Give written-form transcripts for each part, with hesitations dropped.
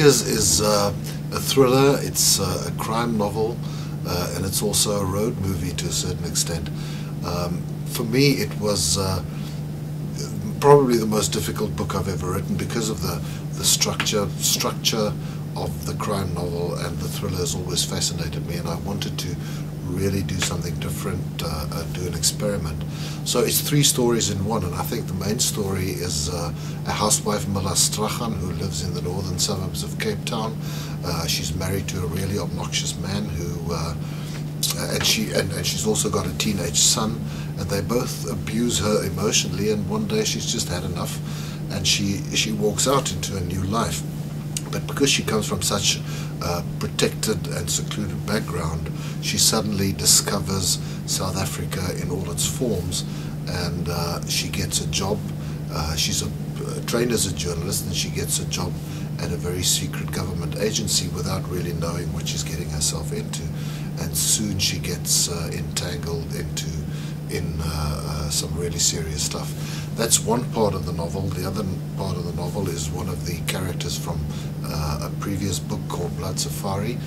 Makers is a thriller, it's a crime novel, and it's also a road movie to a certain extent. For me, it was probably the most difficult book I've ever written because of the structure of the crime novel, and the thriller has always fascinated me, and I wanted to really do something different, do an experiment. So it's 3 stories in one, and I think the main story is a housewife, Mila Strachan, who lives in the northern suburbs of Cape Town. She's married to a really obnoxious man who, and she's also got a teenage son, and they both abuse her emotionally, and one day she's just had enough, and she walks out into a new life. But because she comes from such a protected and secluded background, she suddenly discovers South Africa in all its forms, and she gets a job. She's trained as a journalist, and she gets a job at a very secret government agency without really knowing what she's getting herself into. And soon she gets entangled in some really serious stuff. That's one part of the novel. The other part of the novel is one of the characters from a previous book called Blood Safari,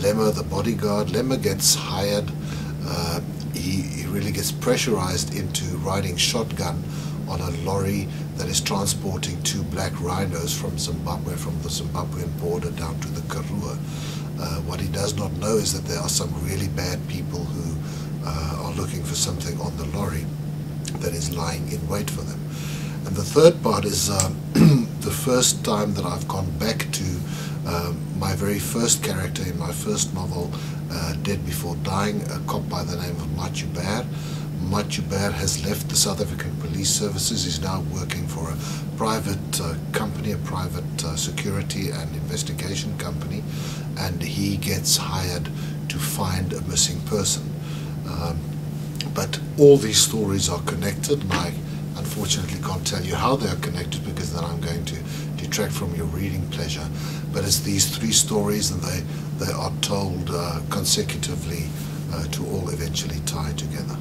Lemmer the bodyguard. Lemmer gets hired, he really gets pressurized into riding shotgun on a lorry that is transporting 2 black rhinos from Zimbabwe, from the Zimbabwean border down to the Karoo. What he does not know is that there are some really bad people who are looking for something on the lorry that is lying in wait for them. And the third part is the first time that I've gone back to my very first character in my first novel, Dead Before Dying, a cop by the name of Machuber. Machuber has left the South African Police Services. He's now working for a private company, a private security and investigation company, and he gets hired to find a missing person. But all these stories are connected, and I unfortunately can't tell you how they are connected, because then I'm going to detract from your reading pleasure. But it's these 3 stories, and they are told consecutively to all eventually tie together.